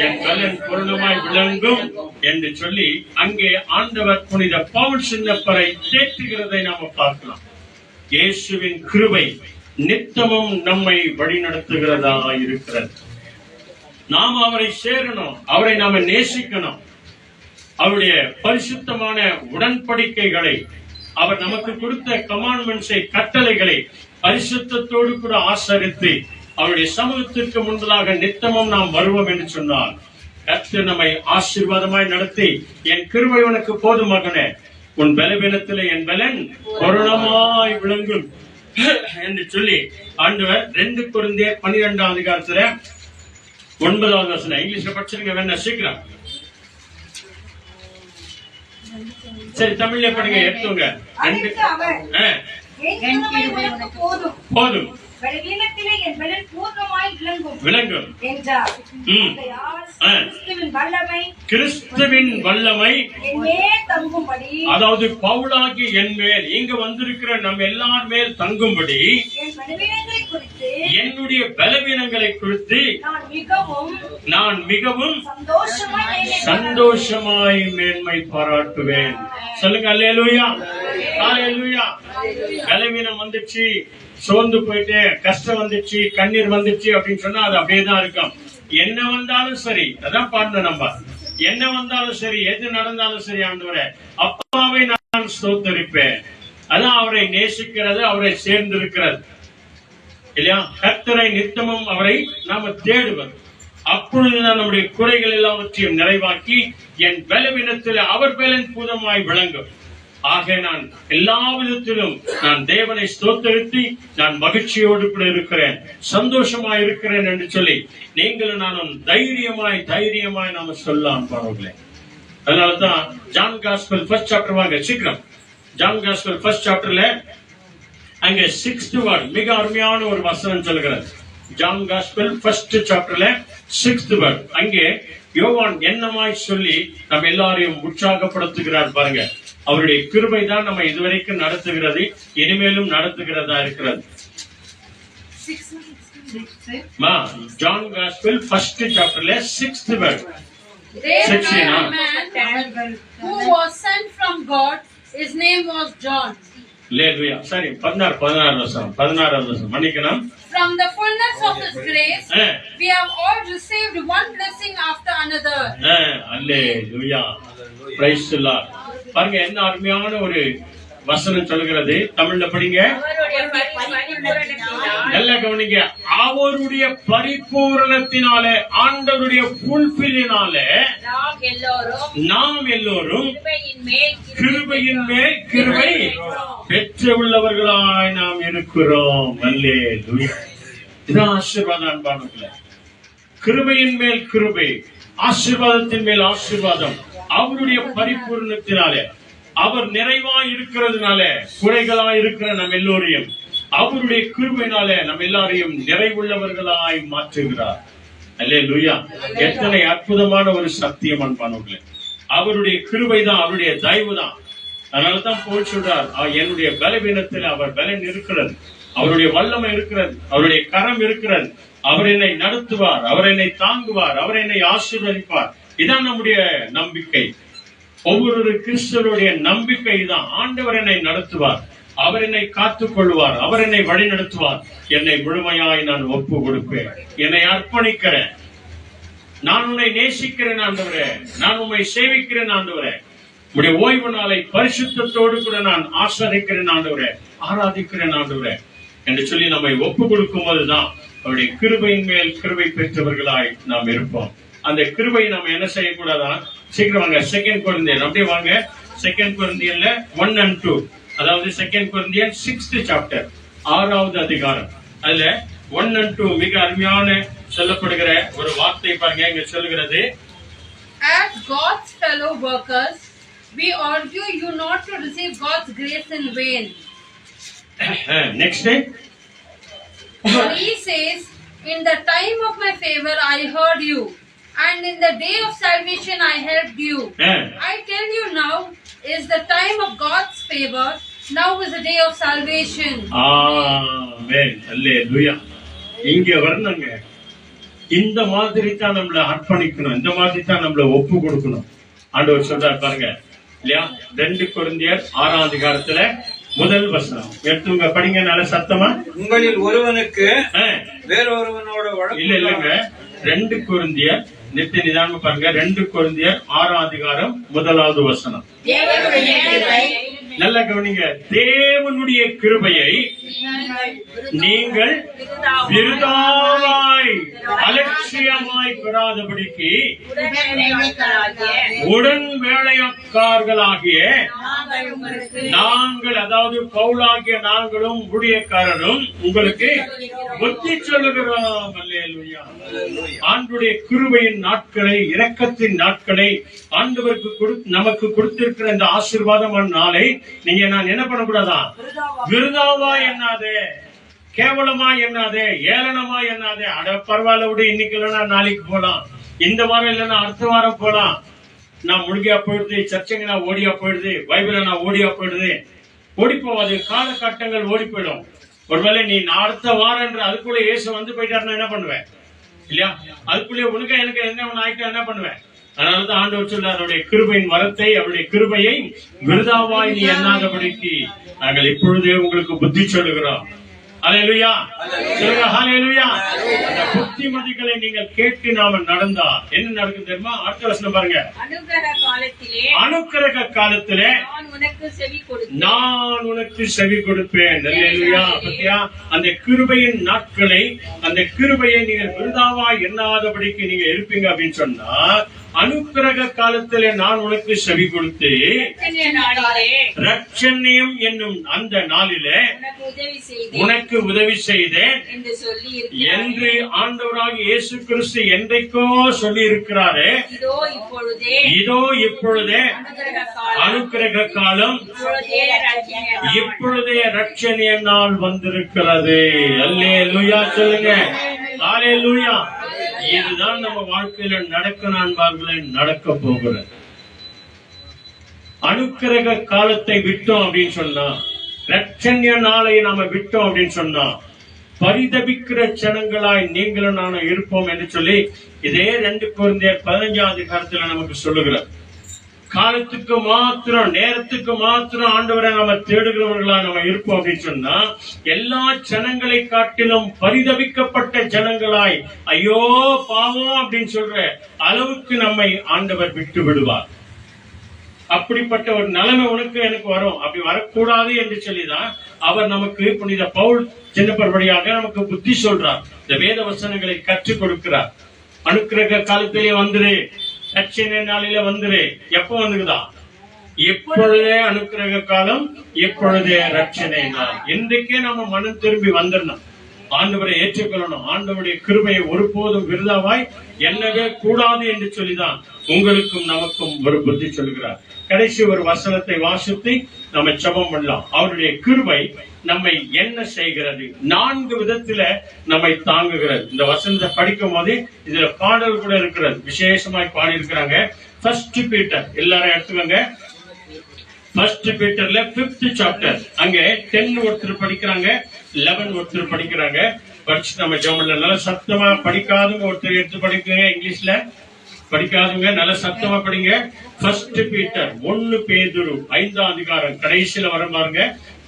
என் பலன் பூர்ணமாய் விளங்கும் என்று சொல்லி அங்கே ஆண்டவர் புனித பவுல் சின்னப்பரை தேற்றுகிறதை நாம பார்க்கலாம். இயேசுவின் கிருபை நித்தமும் நம்மை வழி நடத்துகிறதா இருக்கிறது. நாம் அவரை சேரணும், அவரை நாம நேசிக்கணும். அவருடைய பரிசுத்தமான உடன்படிக்கைகளை, அவர் நமக்கு கொடுத்த கமாண்ட்மெண்ட்ஸை, கட்டளைகளை பரிசுத்தத்தோடு கூட ஆசரித்து அவருடைய சமூகத்திற்கு முன்பதாக நித்தமும் நாம் வருவோம் என்று சொன்னால் கர்த்தர் நம்மை ஆசீர்வாதமாய் நடத்தி என் கிருபை உனக்கு போதும் மகனே, உன் பலவீனத்திலே என் பலன் பூரணமாய் விளங்கும் என்று சொல்லி ஆண்டவர் 2 Corinthians 12:9 இங்கிலீஷ்ல படிச்சிருங்க வேணா சீக்கிரம். சரி தமிழ்ல படிங்க, எடுத்துங்க. போதும், விளங்கும் என்றார். கிறிஸ்துவின் வல்லமை அதாவது பவுலாகி என் மேல், இங்க வந்திருக்கிற நம்ம எல்லார் மேல் தங்கும்படி என்னுடைய பலவீனங்களை குறித்து நான் மிகவும் சந்தோஷமாய் மேன்மை பாராட்டுவேன். சொல்லுங்க அல்லேலூயா, அல்லேலூயா. பலவீனம் வந்துச்சு, சோர்ந்து போயிட்டு, கஷ்டம் வந்துச்சு, கண்ணீர் வந்துச்சு அப்படின்னு சொன்னா அது அப்படியேதான் இருக்கும். என்ன வந்தாலும் சரி, அதான் பாடணும் நம்ம. என்ன வந்தாலும் சரி, எது நடந்தாலும் சரி, ஆண்டவரே அப்பாவை நான் ஸ்தோத்தரிப்பேன். அதான் அவரை நேசிக்கிறது, அவரை சேர்ந்திருக்கிறது இல்லையா? கர்த்தரை நித்தமும் அவரை நாம தேடுவது. அப்பொழுதுதான் நம்முடைய குறைகள் எல்லாவற்றையும் நிறைவாக்கி என் பலவீனத்தில் அவர் பலன் பூதமாய் விளங்கும். ஆக நான் எல்லா விதத்திலும் நான் தேவனை ஸ்தோத்தரித்து நான் மகிழ்ச்சியோடு கூட இருக்கிறேன், சந்தோஷமாய் இருக்கிறேன் என்று சொல்லி நீங்களும் நானும் தைரியமாய் நாம சொல்லலாம் பாருங்களே. அதனாலதான் ஜான் காஸ்பல் 1st chapter வாங்க சீக்கிரம். ஜான் காஸ்பல் 1st chapterல அங்க 6th word மிக அருமையான ஒரு வசனம் சொல்கிறது. John gospel 1st chapterல 6th word அங்கே யோவான் என்னமாய் சொல்லி நம்ம எல்லாரையும் உற்சாகப்படுத்துகிறார் பாருங்க. அவருடைய கிருபை தான் நம்ம இதுவரைக்கும் நடத்துகிறது, இனிமேலும் நடத்துகிறதா இருக்கிறது. John gospel 1st chapterல 6th word. Who was sent from God His name was John. Hallelujah. சரி 16 வருஷம் மன்னிக்கணும். From the fullness of His grace, we have all received one blessing after another. Hallelujah. Praise the Lord. பாருங்க என்ன அருமையான ஒரு வசனம் சொல்கிறது. தமிழ்ல படிங்க. நல்லா கவனிங்க. அவருடைய பரிபூரணத்தினாலே, ஆண்டவருடைய ஃபுல்ஃபில்லினாலே நாம் எல்லோரும் கிருபையின் மேல் கிருபை பெற்றுள்ளவர்களாய் நாம் இருக்கிறோம். அல்லேலூயா. இதான் ஆசீர்வாதம் அன்பானவர்களே. கிருபையின் மேல் கிருபை, ஆசீர்வாதத்தின் மேல் ஆசீர்வாதம். அவருடைய பரிபூரணத்தினாலே, அவர் நிறைவாய் இருக்கிறதுனால குறைகளாய் இருக்கிற நம் எல்லோரையும் அவருடைய கிருபையினால நம் எல்லாரையும் நிறைவுள்ளவர்களாய் மாற்றுகிறார். அல்லேலூயா. எத்தனை அற்புதமான ஒரு சத்தியம் அன்பானவர்களே. அவருடைய கிருபை தான், அவருடைய தயவு தான். அதனாலதான் போல் சொல்றார், என்னுடைய பலவீனத்தில் அவர் பலன் இருக்கிறது, அவருடைய வல்லமை இருக்கிறது, அவருடைய கரம் இருக்கிறது. அவர் என்னை நடத்துவார், அவர் என்னை தாங்குவார், அவர் என்னை ஆசீர்வதிப்பார். இதான் நம்முடைய நம்பிக்கை. ஒவ்வொரு கிறிஸ்தவருடைய நம்பிக்கை தான். ஆண்டவர் என்னை நடத்துவார், அவர் என்னை காத்துக் கொள்வார், அவர் என்னை வழி நடத்துவார். என்னை முழுமையாய் நான் ஒப்பு கொடுப்பேன், என்னை அர்ப்பணிக்கிறேன். நான் உன்னை நேசிக்கிறேன் ஆண்டவரே, நான் உம்மை சேவிக்கிறேன் ஆண்டவரே. உடைய ஓய்வு நாளை பரிசுத்தத்தோடு கூட நான் ஆஸ்வதிக்கிறேன் ஆண்டவரே, ஆராதிக்கிறேன் ஆண்டவரே என்று சொல்லி நம்மை ஒப்பு கொடுக்கும் போதுதான் அவருடைய கிருபையின் மேல் கிருபை பெற்றவர்களாய் நாம் இருப்போம். அந்த கிருபை நம்ம என்ன செய்யக்கூடாதா? சீக்கிரம் வாங்க, 2 கொரிந்தியர். அப்படியே வாங்க, 2 கொரிந்தியர்ல 1 and 2, அதாவது 2 கொரிந்தியர் 6th chapter, 6வது அதிகாரம். அதுல 1 and 2 மிக அருமையான சொல்லப்படுகிற ஒரு வார்த்தை பாருங்க. இங்க சொல்லுகிறது, As God's fellow workers, we urge you not to receive God's grace in vain. next For He says, in the time of my favor I heard you, and in the day of salvation I helped you. I tell you, now is the time of God's favor. Now is the day of salvation. Amen. Hallelujah. இங்க வரணுங்க. இந்த மாதிரி தான் நம்மள அர்ப்பணிக்கணும், இந்த மாதிரி தான் நம்மள ஒப்பு கொடுக்கணும். ஆண்டவர் சொல்றார் பாருங்க இல்லையா? 2 கொரிந்தியர் 6ஆம் அதிகாரத்துல முதல் வசனம் எடுத்துங்க, படிங்க நல்ல சத்தமா. உங்களில் ஒருவனுக்கு வேறொருவனோட இல்லங்க, 2 கொரிந்தியர் நித்திய நிதானமா பாருங்க. 2 கொரிந்தியர் 6ஆம் அதிகாரம் 1வது வசனம். நல்ல கவனிங்க. தேவனுடைய கிருபையை நீங்கள் விருதாவாய் அலட்சியமாய் பெறாதபடிக்கு உடன் வேலைக்காரர்களாகிய நாங்கள், அதாவது பவுலாகிய நாங்களும் ஊழியக்காரரும் உங்களுக்கு புத்தி சொல்லுகிறோம். அல்லேலூயா. ஆண்டுடைய கிருபையின் நாட்களை, இரக்கத்தின் நாட்களை, ஆண்டவருக்கு நமக்கு கொடுத்திருக்கிற இந்த ஆசீர்வாதமான நாளை நீங்க நான் என்ன பண்ணக்கூடாதா? விருதாவா எண்ணாதே, கேவலமா எண்ணாதே, ஏளனமா எண்ணாதே. அட பரவாயில்ல விட, இன்னைக்கு இல்லைன்னா நாளைக்கு போலாம், இந்த வாரம் இல்லைன்னா அடுத்த வாரம் போலாம். நான் முழுகியா போயிடுது, சர்ச்சைங்க நான் ஓடியா போயிடுது, பைபிள நான் ஓடியா போயிடுது. ஓடி போவாது, காலகட்டங்கள் ஓடி போயிடும். ஒருவேளை நீ அடுத்த வாரம் அதுக்குள்ள இயேசு வந்து போயிட்டாருன்னா என்ன பண்ணுவேன்? இல்லையா? அதுக்குள்ளே உனக்கு எனக்கு என்ன ஒண்ணு ஆயிட்டா என்ன பண்ணுவேன்? அதனாலதான் ஆண்டவர் சொல்றார், அவருடைய கிருபையின் வரத்தை, அவருடைய கிருபையை விருதாவாய் நீ எண்ணாதபடிக்கு நாங்கள் இப்பொழுதே உங்களுக்கு புத்தி சொல்லுகிறோம். ஹல்லேலூயா. சொல்லுங்க ஹல்லேலூயா. அந்த புத்திமதிகளை நீங்கள் கேட்டு நாம நடந்தா என்ன நடக்கும் தெரியுமா? அடுத்த வசனம் பாருங்க. அனுக்கிரக காலத்திலே நான் உனக்கு செவி கொடுப்பேன். ஹல்லேலூயா. பத்தியா? அந்த கிருபையின் நாட்களை, அந்த கிருபையை நீங்கள் விருதாவா எண்ணாதபடிக்கு நீங்க இருப்பீங்க அப்படின்னு சொன்னா, அனுக்கிரக காலத்திலே நான் உனக்கு செவி கொடுத்து ரட்சண்யம் என்னும் அந்த நாளிலே உனக்கு உதவி செய்தேன் என்று ஆண்டவராகிய இயேசு கிறிஸ்து என்றைக்கோ சொல்லி இருக்கிறாரே. இதோ இப்பொழுதே அனுக்கிரக காலம், இப்பொழுதே ரட்சணிய நாள் வந்திருக்கிறது. அல்லேலூயா. சொல்லுங்க அல்லேலூயா. இதுதான் நம்ம வாழ்க்கையில நடக்க நண்பர்களே, நடக்க போகிறது. அனுக்கிரக காலத்தை விட்டோம் அப்படின்னு சொன்னா, ரட்சண்ய நாளை நாம விட்டோம் அப்படின்னு சொன்னா, பரிதபிக்கிற ஜனங்களாய் நீங்களும் நானும் இருப்போம் என்று சொல்லி இதே 2 கொரிந்தியர் 15ஆம் அதிகாரத்துல நமக்கு சொல்லுகிறார். காலத்துக்கு மாத்திரம், நேரத்துக்கு மாத்திரம் ஆண்டவரை நம்ம தேடுகிறவர்களா நம்ம இருப்போம் அப்படின்னு சொன்னா, எல்லா ஜனங்களை காட்டிலும் பரிதவிக்கப்பட்ட ஜனங்களாய் ஐயோ பாவம் அப்படின்னு சொல்ற அளவுக்கு நம்மை ஆண்டவர் விட்டு விடுவார். அப்படிப்பட்ட ஒரு நிலைமை உனக்கு எனக்கு வரும், அப்படி வரக்கூடாது என்று சொல்லிதான் அவர் நமக்கு புனித பவுல் சின்னப்பர் வழியாக நமக்கு புத்தி சொல்றார். இந்த வேத வசனங்களை கற்றுக் கொடுக்கிறார். அனுக்கிரக காலத்திலே வந்துரு, ரட்சணை நாளில வந்துரு. எப்ப வந்துக்குதா? எப்பொழுதே அனுக்கிரக காலம், எப்பொழுதே ரட்சணை நாள். இன்றைக்கே நம்ம மனம் திரும்பி வந்துடணும், ஆண்டவரை ஏற்றுக்கொள்ளணும். ஆண்டவருடைய கிருபையை ஒருபோதும் விருதாவாய் எண்ணவே கூடாது என்று சொல்லிதான் உங்களுக்கும் நமக்கும் ஒரு புத்தி சொல்கிறார். கடைசி ஒரு வசனத்தை வாசித்து நம்ம ஜெபம் பண்ணலாம். அவருடைய கிருபை நம்மை என்ன செய்கிறது? 4 விதத்துல நம்மை தாங்குகிறது. இந்த வசனத்தை படிக்கும் போது இதுல பாடல் கூட இருக்கிறது, விசேஷமாய் பாடி இருக்கிறாங்க. 1 பீட்டர் எல்லாரும் எடுத்துக்கோங்க. 1 பீட்டர்ல 5th சாப்டர், அங்க 10 ஒருத்தர் படிக்கிறாங்க, 11 ஒருத்தர் படிக்கிறாங்க. படிச்சு நம்ம ஜெபம்ல நல்லா சத்தமா, படிக்காதவங்க ஒருத்தர் எடுத்து படிக்கிறீங்க, இங்கிலீஷ்ல படிக்காதவங்க நல்ல சத்தமா படிங்க. 1 பீட்டர் 1 பேதுரு 5ஆம் அதிகாரம் கடைசியில வர பாருங்க.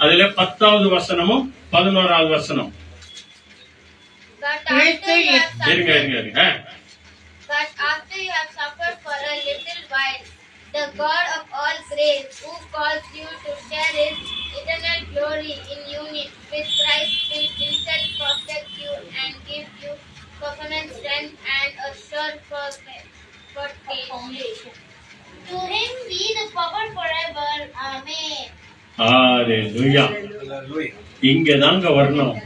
அதுல 10வது வசனமும் 11வது வசனம். But after you have suffered for a little while, the God of all grace, who calls you to share His eternal glory in union with Christ, will himself perfect you and give you permanent strength and a sure foundation. To Him be the power forever. Amen. ஹalleluya. இங்க தாங்க வரணும்.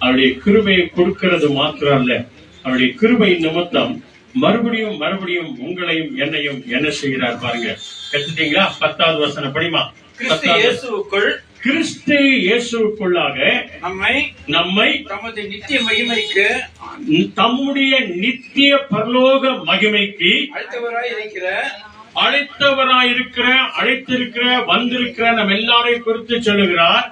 அவருடைய கிருபையை கொடுக்கிறது மாத்திரம் அல்ல, அவருடைய கிருபை நிமித்தம் மறுபடியும் மறுபடியும் உங்களையும் என்னையும் என்ன செய்கிறார் பாருங்க. கத்துட்டீங்களா? 10வது வசனம் படிமா. கிறிஸ்து இயேசுவுக்குள்ளாக நம்மை தமது நித்திய மகிமைக்கு, தம்முடைய நித்திய பரலோக மகிமைக்கு அழைத்தவராயிருக்கிற, அழைத்திருக்கிற, வந்திருக்கிற நம்ம எல்லாரையும் குறித்து சொல்லுகிறார்.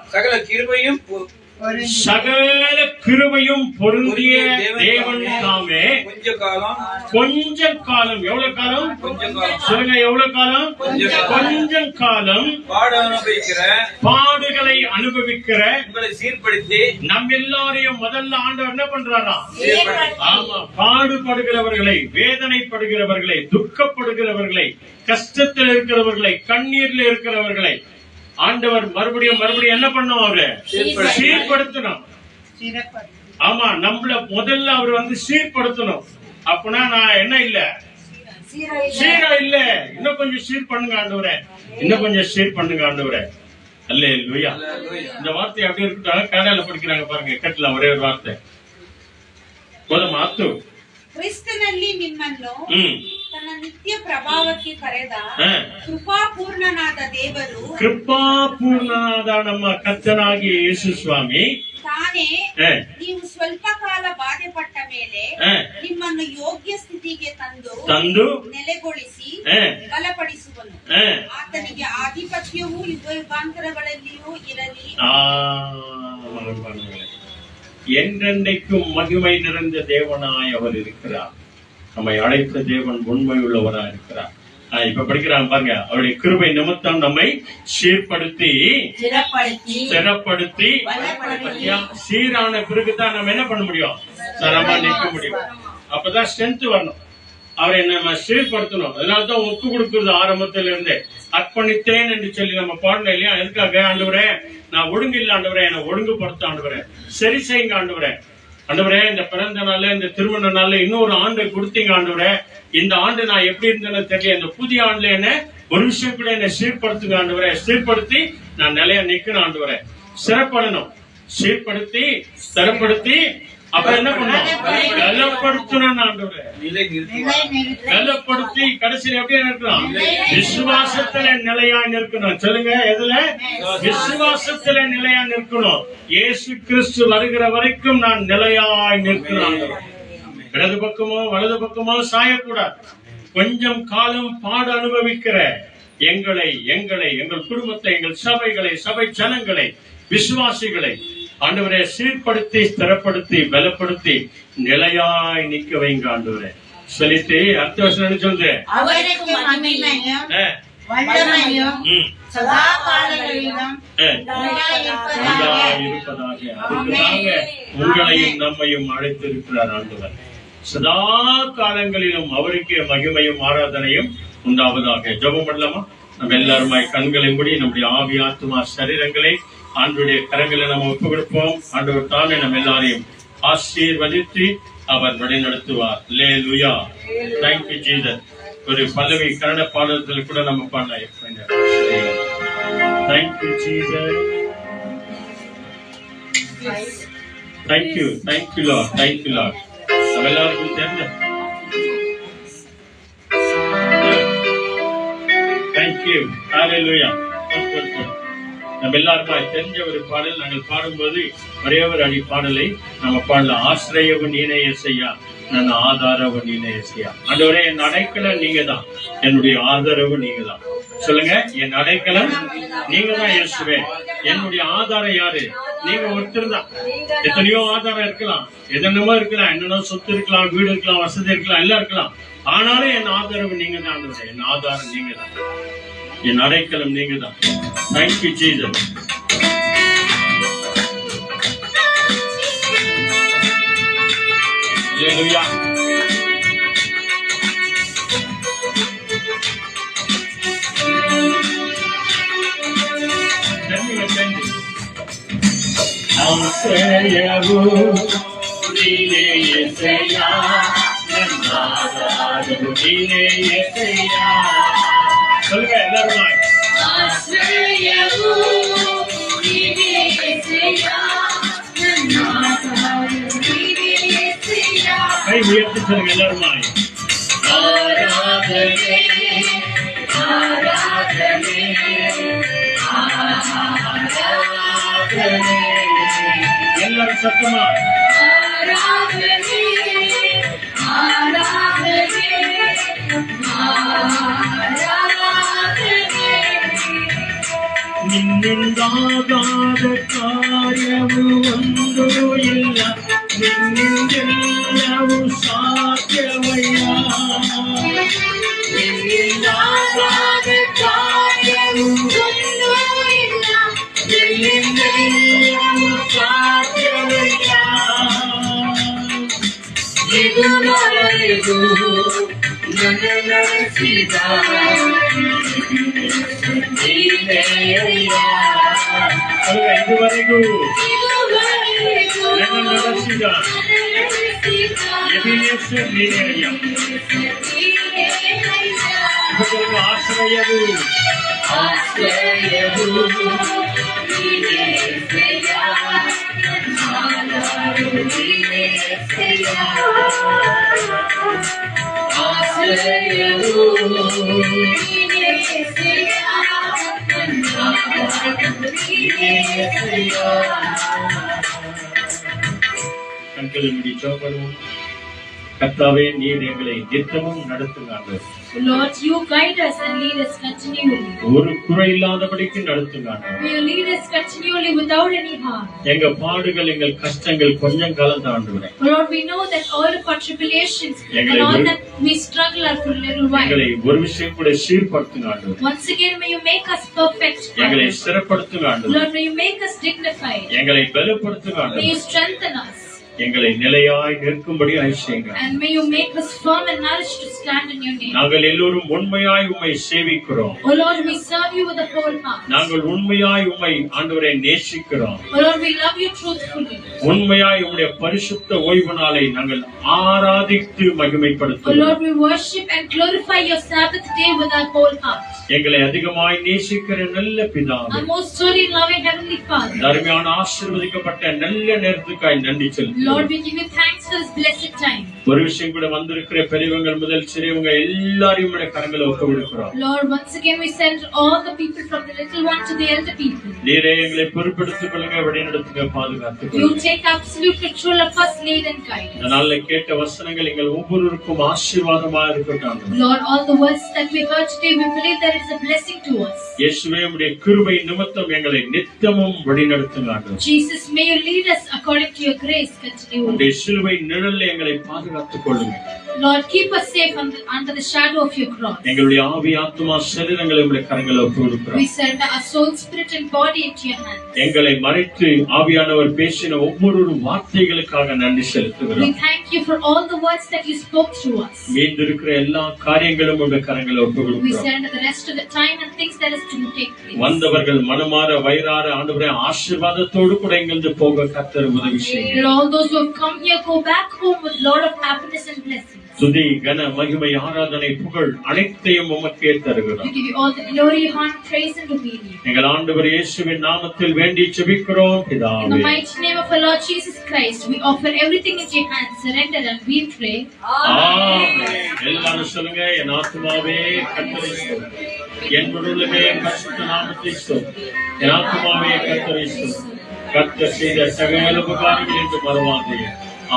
சகல கிருபையும் பொருந்திய தேவன் தாமே கொஞ்ச காலம், எவ்வளவு காலம் சொல்லுங்க, எவ்வளவு காலம்? கொஞ்சம் காலம் பாடுகளை அனுபவிக்கிற உங்களை சீர்படுத்தி நம்ம எல்லாரையும் முதல்ல ஆண்டவர் என்ன பண்றாரா? ஆமா, பாடுபடுகிறவர்களை, வேதனைப்படுகிறவர்களை, துக்கப்படுகிறவர்களை, கஷ்டத்தில் இருக்கிறவர்களை, கண்ணீர்ல இருக்கிறவர்களை ஆண்டவர் மறுபடியும் மறுபடியும் என்ன பண்ணுவாங்க? சீர்படுத்தணும். ஆமா, நம்மள முதல்ல அவர் வந்து சீர்படுத்தணும். அப்பனா நான் என்ன இல்ல, சீரா இல்ல, இன்னும் கொஞ்சம் சீர் பண்ணுங்க ஆண்டவரே, இன்னும் கொஞ்சம் சீர் பண்ணுங்க ஆண்டவரே. அல்லேலூயா. இந்த வார்த்தை அப்படி இருக்கட்டும். கடையில படிக்கிறாங்க பாருங்க, கட்டல ஒரே ஒரு வார்த்தை. ಮಾತು ಕ್ರಿಸ್ತನಲ್ಲಿ ನಿಮ್ಮನ್ನು ತನ್ನ ನಿತ್ಯ ಪ್ರಭಾವಕ್ಕೆ ಕರೆದ ಕೃಪಾಪೂರ್ಣನಾದ ದೇವರು, ಕೃಪಾಪೂರ್ಣನಾದ ನಮ್ಮ ಕರ್ತನಾಗಿ ಯೇಸು ಸ್ವಾಮಿ ತಾನೇ ನೀವು ಸ್ವಲ್ಪ ಕಾಲ ಬಾಧೆ ಪಟ್ಟ ಮೇಲೆ ನಿಮ್ಮನ್ನು ಯೋಗ್ಯ ಸ್ಥಿತಿಗೆ ತಂದು ನೆಲೆಗೊಳಿಸಿ ಬಲಪಡಿಸುವನು. ಆತನಿಗೆ ಆಧಿಪತ್ಯವು ಯುಗ ಯುಗಾಂತರಗಳಲ್ಲಿಯೂ ಇರಲಿ. என்றென்றைக்கும் மகிமை நிறைந்த தேவனாய் அவர் இருக்கிறார். நம்மை அழைத்த தேவன் உண்மை உள்ளவராய் இருக்கிறார். இப்ப படிக்கிறாங்க பாருங்க, அவருடைய கிருபை நிமித்தம் நம்மை சீர்படுத்தி சிறப்படுத்தி, சீரான பிறகுதான் நம்ம என்ன பண்ண முடியும்? தரமா நிற்க முடியும். அப்பதான் ஸ்ட்ரென்த் வரணும். அவரை நம்ம சீர்படுத்தணும். அதனாலதான் ஒப்பு கொடுக்கிறது ஆரம்பத்தில இருந்தே. அர்ப்பணித்தேன் என்று சொல்லி நம்ம பாடணும் இல்லையா? எதுக்காக? ஆண்டவரே நான் ஒழுங்கு இல்ல ஆண்டவரே, என்னை ஒழுங்குபடுத்த ஆண்டவரே, சரி செய்யுங்க ஆண்டவரே. ஆண்டவரே இந்த பிறந்த நாள்ல, இந்த திருமண நாள்ல இன்னொரு ஆண்டை கொடுத்தீங்க ஆண்டவரே. இந்த ஆண்டு நான் எப்படி இருந்தேன்னு தெரியல, இந்த புதிய ஆண்டுல என்ன ஒரு விஷயம் கூட என்ன சீர்படுத்துங்க ஆண்டவரே. சீர்படுத்தி நான் நிலையா நிக்கணும் ஆண்டவரே. சிறப்படணும், சீர்படுத்தி சிறப்படுத்தி, அப்புறம் என்ன பண்ணணும்? பலப்படுத்தணும் ஆண்டவரே. பலப்படுத்தி கடைசியில் எப்படி நிற்கணும்? விசுவாசத்துல நிலையா நிற்கணும். சொல்லுங்க, எதுல? விசுவாசத்துல நிலையா நிற்கணும். இயேசு கிறிஸ்து வருகிற வரைக்கும் நான் நிலையாய் நிற்கணும். இடது பக்கமோ வலது பக்கமோ சாயக்கூடாது. கொஞ்சம் காலம் பாடு அனுபவிக்கிற எங்களை, எங்கள் குடும்பத்தை, எங்கள் சபைகளை, சபை ஜனங்களை, விசுவாசிகளை ஆண்டவரே சீர்படுத்தி, ஸ்திரப்படுத்தி, பலப்படுத்தி நிலையாய் நிக்க வைங்க ஆண்டவரே. சொல்லிட்டு அடுத்த வருஷம் என்ன சொல்லுது? அவருக்கு மகிமையும் ஆ, வல்லமையும் ம், சதா காலங்களிலும் ஆ, உண்டாயிருப்பதாக. இருப்பதாக. அதுக்குதாங்க உங்களையும் நம்மையும் அழைத்திருக்கிறார் ஆண்டவர். சதா காலங்களிலும் அவருக்கே மகிமையும் ஆராதனையும் உண்டாவதாக. ஜெபம் பண்ணலாமா? நம்ம எல்லாருமாய் கண்களை மூடி நம்முடைய ஆவி ஆத்துமா சரீரங்களை ஆண்டுடைய கரங்களை நம்ம ஒப்பு கொடுப்போம். ஆண்டவர் தானே நம்ம எல்லாரையும் ஆசீர்வதித்து அவர் வழி நடத்துவார். அல்லேலூயா. Thank you Jesus. ஒரு பல்லவி கன்னட பாடல்கள் கூட நம்ம பாடலாம். Thank you Jesus. Thank you Lord. Thank you Lord. நம்ம எல்லாருக்கும் தெரிஞ்ச Thank you. Hallelujah. நம்ம எல்லாருமா தெரிஞ்ச ஒரு பாடல் நாங்கள் பாடும்போது ஒரே ஒரு அடி பாடலை நம்ம பாடலாம். ஆசிரியவு நீனே இயேசையா, நான் ஆதாரவு நீனே இயேசையா. ஆண்டவரே, என் அடைக்கலம் நீங்க தான், என்னுடைய ஆதரவு நீங்க தான். சொல்லுங்க, என் அடைக்கலம் நீங்க தான் இயேசுவே, என்னுடைய ஆதாரம் யாரு? நீங்க ஒருத்தர் தான். எத்தனையோ ஆதாரம் இருக்கலாம், எதென்னமோ இருக்கலாம், என்னென்ன சொத்து இருக்கலாம், வீடு இருக்கலாம், வசதி இருக்கலாம், எல்லாம் இருக்கலாம். ஆனாலும் என் ஆதரவு நீங்க தான். என் ஆதாரம் நீங்க தான், என் அடைக்கலம் நீங்க தான். Thank you Jesus. Hallelujah. ஆசிரியவு நீனே இயேசையா, என் ஆதாரவு நீனே இயேசையா. சொல்லுங்க எல்லாருமாய். கை உயர்த்தி சொல்லுங்க எல்லாருமாய். ஆராதனை ஆராதனை ஆராதனை. எல்லாரும் சத்தமா ನಿನ್ನಿಂದಾಗಾದ ಕಾರ್ಯವು ಒಂದು ಇಲ್ಲ, ನಿನ್ನಿಂದೆಲ್ಲವೂ ಸಾಧ್ಯವಯ್ಯ. ನಿನ್ನಿಂದಾಗಾದ ಕಾರ್ಯವು ಒಂದು ಇಲ್ಲ, ನಿನ್ನಿಂದೆಲ್ಲವೂ ಸಾಧ್ಯವಯ್ಯ. ಇದುವರೆಗೂ ನನ್ನ ನಡೆಸಿದ ಇದುವರೆಗೂ ನನ್ನ ನಡೆಸಿದ ಎಬಿನೇಶ್ವರ್ ನೀನೇ ಅಯ್ಯ. ಇದಕ್ಕೆ ಆಶ್ರಯವು ಆಶ್ರಯವು ನೀನೇ ಅಯ್ಯ. ಆಶ್ರಯವು கண்களை முடி ஜெபம். கர்த்தாவே, நீர் எங்களை நித்தமும் நடத்துங்க. Lord, you guide us and lead us continually. ஒரு குறை இல்லாதபடிக்கு நடத்துங்க. You lead us continually without any harm. எங்க பாடுகள், எங்கள் கஷ்டங்கள் கொஞ்சம் காலம் தான் ஆண்டவரே. Lord, we know that all of our tribulations and all that we struggle are for a little while. எங்களை ஒரு விஷயம் கூட சீர்படுத்துங்க ஆண்டவரே. Once again, may you make us perfect. எங்களை ஸ்திரப்படுத்துங்க ஆண்டவரே. Lord, may you make us dignified. எங்களை பலப்படுத்துங்க May ஆண்டவரே. you strengthen us. எங்களை நிலையாய் நிற்கும்படி செய்யுங்க. And may you make us firm and nourished to stand in your name. நாங்கள் எல்லோரும் உண்மையாய் உம்மை சேவிக்கிறோம். Oh Lord, we serve you with a whole heart. நாங்கள் உண்மையாய் உம்மை ஆண்டவரே நேசிக்கிறோம். Oh Lord, we love you truthfully. உண்மையாய் உம்முடைய பரிசுத்த ஓய்வு நாளை நாங்கள் ஆராதித்து Oh மகிமைப்படுத்துகிறோம். Lord, we worship and glorify your Sabbath day with our whole heart. எங்களை அதிகமாய் நேசிக்கிற நல்ல பிதாவே, Our most holy and loving Heavenly Father. அருமையான ஆசீர்வதிக்கப்பட்ட நல்ல நேரத்துக்காய் நன்றி செலுத்துகிறோம். Lord, we give you thanks for this blessed time. ஒரு விஷயம் கூட வந்திருக்கிற பெரியவங்க முதல் சிறியவங்க எல்லாரையும் கரங்களை ஒப்பு கொடுக்கிறோம். Lord, once again we send all the people from the little one to the elder people. நீரே எங்களை பொறுப்பெடுத்துக் கொள்ளுங்க, வழிநடத்துங்க, பாதுகாத்துக் You கொள்ளுங்க. take absolute control of us, lead and guide. இந்த நாள்ல கேட்ட வசனங்கள் எங்கள் ஒவ்வொருவருக்கும் ஆசீர்வாதமா இருக்கட்டும். Lord, all the words that we heard today, we believe that it is a blessing to us. இயேசுவே, உம்முடைய கிருபை நிமித்தம் எங்களை நித்தமும் வழிநடத்துங்க ஆண்டவரே. Jesus, may you lead us according to your grace continually. உம்முடைய சிலுவை நிழல்ல எங்களை பாதுகாத்துக் கொள்ளுங்க. Lord, keep us safe under the shadow of your cross. எங்களுடைய ஆவி ஆத்மா சரீரங்களை உங்களுடைய கரங்களை ஒப்புக்கொடுக்கிறோம். We surrender our soul, spirit and body into your hands. எங்களை மறைத்து ஆவியானவர் பேசின ஒவ்வொரு வார்த்தைகளுக்காக நன்றி செலுத்துகிறோம். We thank you for all the words that you spoke through us. மீந்திருக்கிற எல்லா காரியங்களும் உங்களுடைய கரங்களை We ஒப்புக்கொடுக்கிறோம். surrender the rest of the time and things that is to take place. வந்தவர்கள் மனமாற வயிறார ஆண்டவரே ஆசீர்வாதத்தோடு கூட எங்கிருந்து போக கர்த்தர் உதவி செய்யுங்க. Let all those who have come here go back home with Lord of happiness and blessings. துதி கன மகிமை ஆராதனை புகழ் அனைத்தையும் உமக்கே தருகிறோம். We give you all the glory, honor, praise and obedience. எங்கள் ஆண்டவர் இயேசுவின் நாமத்தில் வேண்டி ஜெபிக்கிறோம் In the பிதாவே. mighty name of our Lord Jesus Christ, we offer everything into your hands, surrender and we pray. ஆமென். எல்லாரும் சொல்லுங்க, என் ஆத்துமாவே கர்த்தரை ஸ்தோத்திரி. என் முழுவதுமே பரிசுத்த நாமத்தை ஸ்தோத்திரி. என் ஆத்துமாவே கர்த்தரை ஸ்தோத்திரி. கர்த்தர் செய்த சகல உபகாரங்கள் என்று மறவாதே.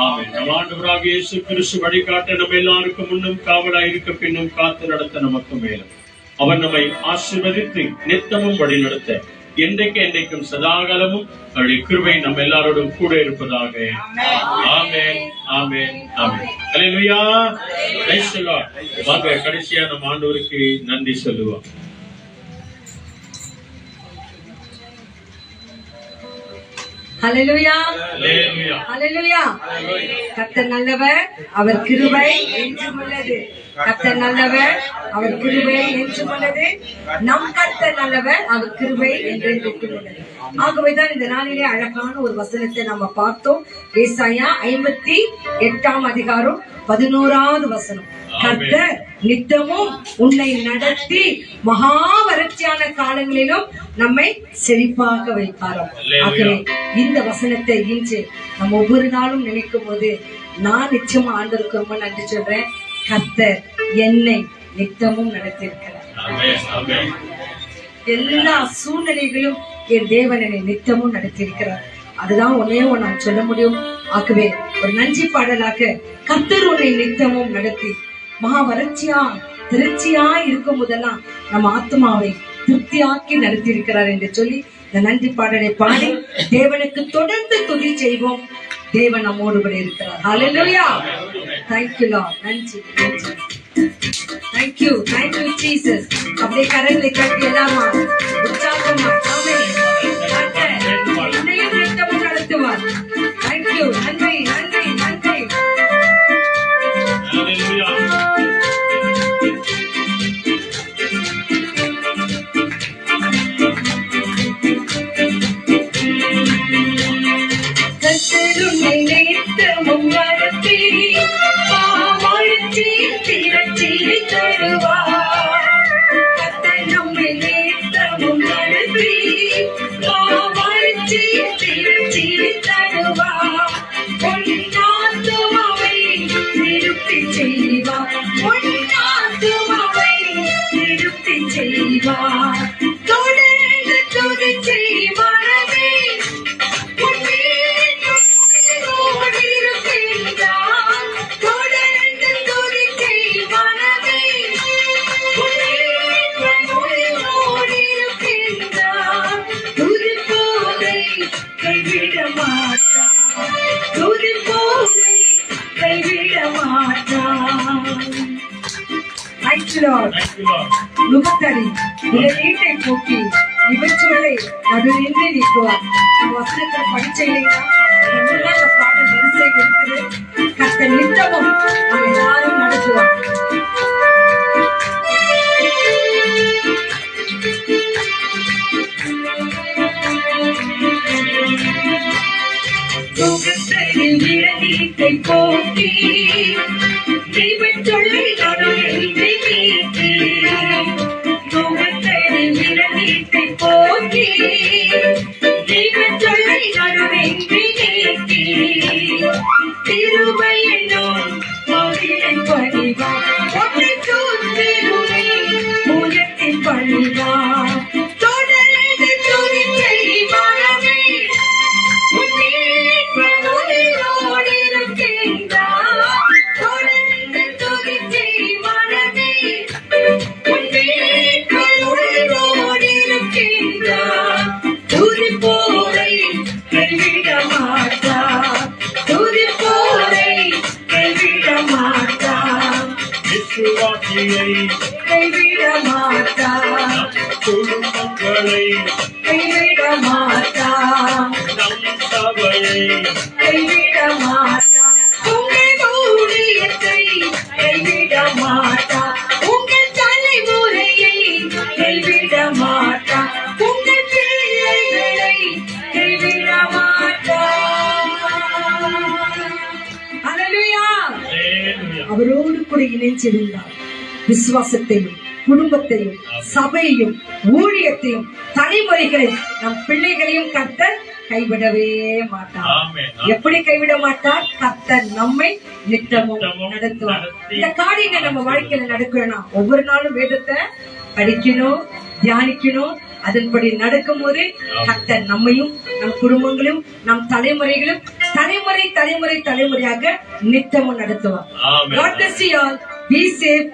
ஆமென். நம் ஆண்டவராகிய இயேசு கிறிஸ்து வழிகாட்ட நம்ம எல்லாருக்கும் முன்னும் காவலாய் இருக்க பின்னும் காத்து நடத்த நமக்கு மேலும் அவர் நம்மை ஆசீர்வதித்து நித்தமும் வழி நடத்த என்றைக்கும் சதாகாலமும் அவருடைய கிருபை நம்ம எல்லாரோடும் கூட இருப்பதாக. Amen, amen, amen. Hallelujah. Praise the Lord. வாங்க கடைசியா நம்ம ஆண்டவருக்கு நன்றி சொல்லுவோம். ஹல்லேலூயா, அல்லேலூயா. ஹல்லேலூயா. கர்த்தர் நல்லவர், அவர் கிருபை என்றும் உள்ளது. கர்த்தர் நல்லவர், அவர் கிருபை என்றும் உள்ளது. நம் கர்த்தர் நல்லவர், அவர் கிருபை என்றென்றும் உள்ளது. ஆகவேதான் இந்த நாளிலே அழகான ஒரு வசனத்தை நம்ம பார்த்தோம். ஏசாயா 58 அதிகாரம் 11வது வசனம். கர்த்தர் நித்தமும் உன்னை நடத்தி மகா வறட்சியான காலங்களிலும் நம்மை செழிப்பாக வைப்பாராம். ஆகவே இந்த வசனத்தை இன்று நம்ம ஒவ்வொரு நாளும் நினைக்கும் போது நான் நிச்சயமா ஆண்டவருக்கு ரொம்ப நன்றி சொல்றேன். கர்த்தர் என்னை நித்தமும் நடத்தியிருக்கிறார். ஆமென், ஆமென். எல்லா சூழ்நிலைகளும் என் தேவன் என்னை நித்தமும் நடத்தியிருக்கிறார். அதுதான் ஒன்னே நான் சொல்ல முடியும். ஆகவே ஒரு நன்றி பாடலாக கர்த்தர் உன்னை நித்தமும் நடத்தி மகா வறட்சியா திருச்சியா இருக்கும் போதெல்லாம் நம்ம ஆத்மாவை திருப்தியாக்கி நடத்தி இருக்கிறார் என்று சொல்லி இந்த நன்றி பாடலை பாடி தேவனுக்கு தொடர்ந்து துதி செய்வோம். தேவன் நம்மோடு கூட இருக்கிறார். ஹல்லேலூயா. Thank you Lord. நன்றி, நன்றி. Thank you Jesus. அப்படியே கரங்களை தட்டி எல்லாமா உற்சாகமா ஆமென். கர்த்தர் என்னையும் நித்தமும் நடத்துவார். Thank you. நன்றி, நன்றி, நன்றி. அல்லேலூயா. கர்த்தர் உன்னை நித்தமும் நடத்தி வாழ்ச்சியில் திரட்சியை தருவார். கர்த்தர் நம்மை நித்தமும் நடத்தி வாழ்ச்சியில் திரட்சியை தருவார். பொன்னாத்துமாவை திருப்தி செய்வார். பொன்னாத்துமாவை திருப்தி செய்வார். தொடர்ந்து துதி செய்வாரவே Thank you, Lord. முகத்தடி இடையீட்டை போக்கி இவற்றுகளை நடுநின்று நீக்குவார். வசனத்தில் படிச்ச இல்லைங்களா? அந்த பாடல் வரிசை இருக்குது. கர்த்தர் நித்தமும் நம்ம எல்லாரும் நடத்துவார். முகத்தடில் இடையீட்டை போக்கி இவற்றுகளை நடுநின்று நீக்கி முகத்தடில் இடையீட்டை போக்கி இவற்றுகளை நடுநின்று நீக்கி திருவை என்னும் மகிழை பணிவார். ஒன்றை தூத்திருமே முகத்தில் பணிவார். தொடர்ந்து துதி செய்வாரவே உன்னோடு இருக்கின்றார். தொடர்ந்து துதி செய்வாரவே உன்னோடு இருக்கின்றார். துதி போரை கைவிட மாட்டார். கைவிட மாட்டார். உங்கள் ஊழியத்தை கைவிட மாட்டார். உங்கள் தலைமுறையை கைவிட மாட்டார். உங்கள் பிள்ளைகளை கைவிட மாட்டார். ஹல்லேலூயா. அவரோடு கூட இணைஞ்சிருந்தார். விசுவாசத்தையும் குடும்பத்தையும் சபையையும் ஊழியத்தையும் தலைமுறைகளையும் நம் பிள்ளைகளையும் கர்த்தர் கைவிடவே மாட்டார். ஆமென். எப்படி கைவிட மாட்டார்? கர்த்தர் நம்மை நித்தமும் நடத்துவார். இந்த காரியங்கள் நம்ம வாழ்க்கையில நடக்கணும்னா ஒவ்வொரு நாளும் வேதத்தை படிக்கணும், தியானிக்கணும். அதன்படி நடக்கும் போது கர்த்தர் நம்மையும் நம் குடும்பங்களையும் நம் தலைமுறைகளும் தலைமுறையாக நித்தமும் நடத்துவார். ஆமென். God bless you all. Be safe.